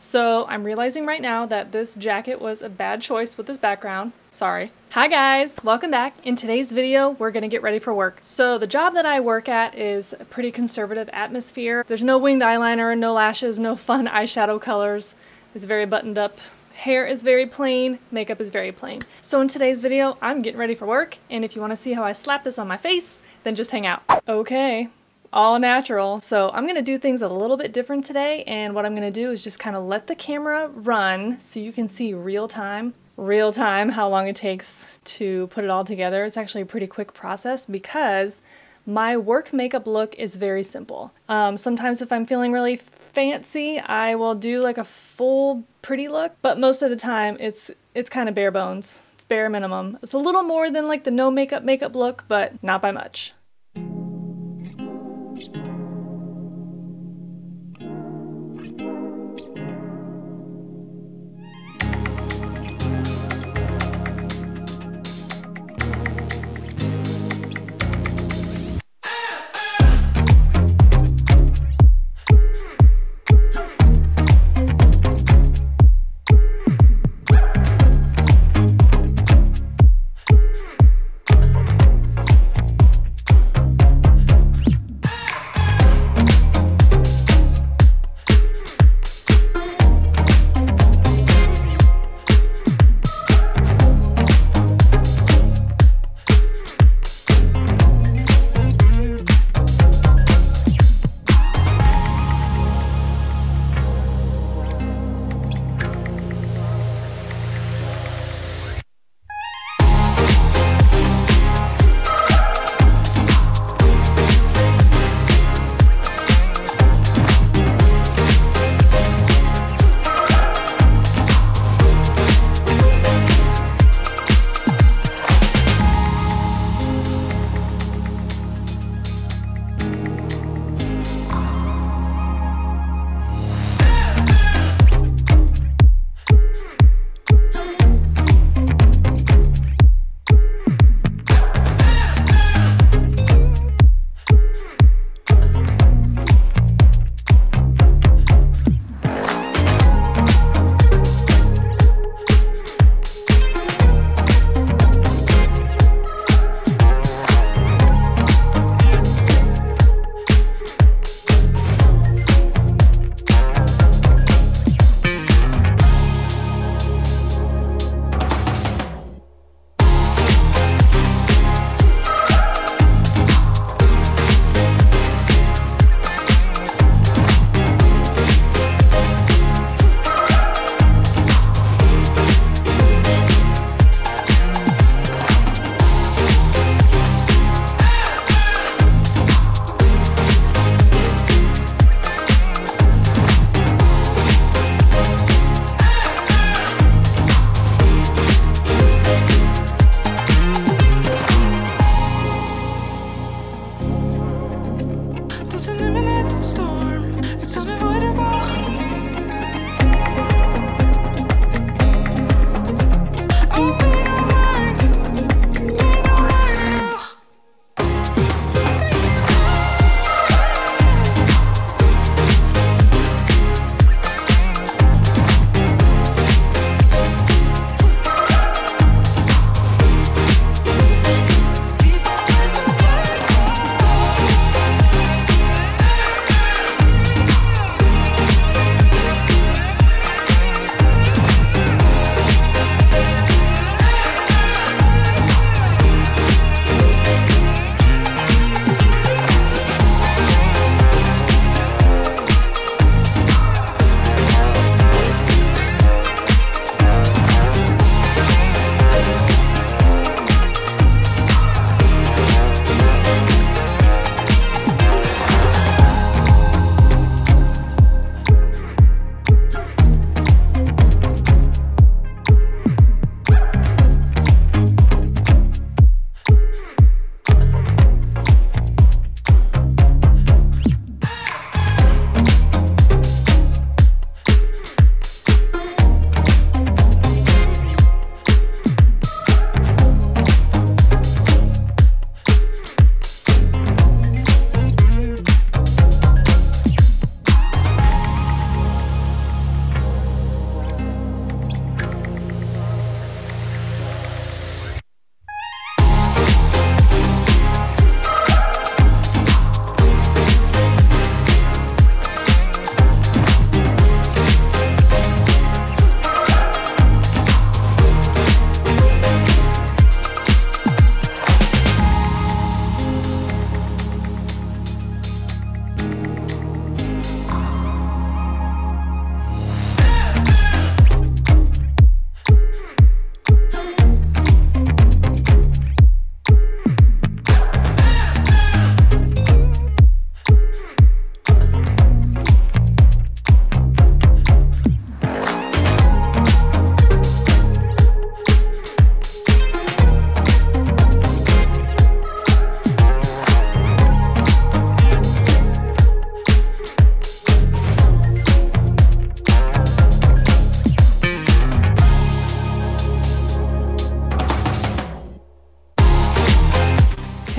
So I'm realizing right now that this jacket was a bad choice with this background. Sorry. Hi guys, welcome back. In today's video, we're gonna get ready for work. So the job that I work at is a pretty conservative atmosphere. There's no winged eyeliner, no lashes, no fun eyeshadow colors. It's very buttoned up. Hair is very plain, makeup is very plain. So in today's video, I'm getting ready for work, and if you wanna see how I slap this on my face, then just hang out. Okay. All natural. So I'm going to do things a little bit different today, and what I'm going to do is just kind of let the camera run so you can see real time how long it takes to put it all together. It's actually a pretty quick process because my work makeup look is very simple. Sometimes if I'm feeling really fancy, I will do like a full pretty look, but most of the time it's kind of bare bones. It's bare minimum. It's a little more than like the no makeup look, but not by much.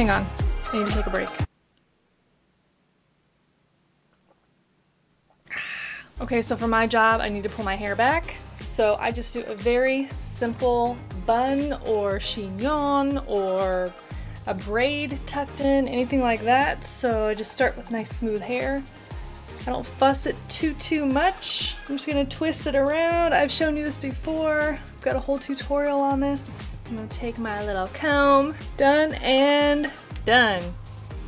hang on. I need to take a break. Okay, so for my job, I need to pull my hair back. So I just do a very simple bun or chignon or a braid tucked in, anything like that. So I just start with nice smooth hair. I don't fuss it too much. I'm just gonna twist it around. I've shown you this before. I've got a whole tutorial on this. I'm gonna take my little comb. Done and done.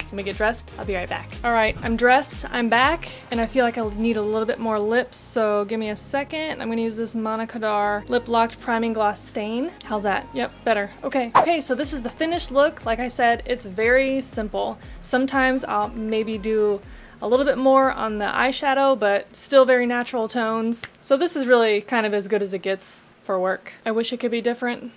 Let me get dressed. I'll be right back. All right, I'm dressed, I'm back, and I feel like I need a little bit more lips, so give me a second. I'm gonna use this MANNAKADAR Lip Locked Priming Gloss Stain. How's that? Yep, better. Okay, so this is the finished look. Like I said, it's very simple. Sometimes I'll maybe do a little bit more on the eyeshadow, but still very natural tones. So this is really kind of as good as it gets for work. I wish it could be different.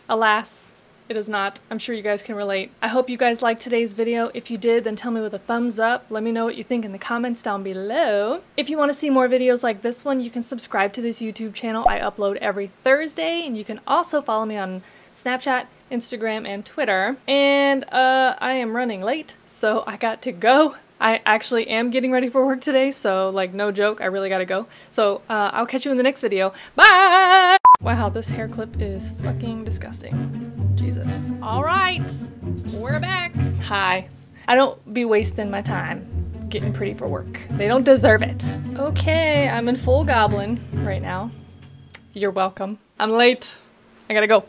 Alas, it is not. I'm sure you guys can relate. I hope you guys liked today's video. If you did, then tell me with a thumbs up. Let me know what you think in the comments down below. If you want to see more videos like this one, you can subscribe to this YouTube channel. I upload every Thursday, and you can also follow me on Snapchat, Instagram, and Twitter. And I am running late, so I got to go. I actually am getting ready for work today, so like no joke, I really gotta go. So I'll catch you in the next video. Bye! Wow, this hair clip is fucking disgusting. Jesus. All right, we're back. Hi. I don't be wasting my time getting pretty for work. They don't deserve it. Okay, I'm in full goblin right now. You're welcome. I'm late. I gotta go.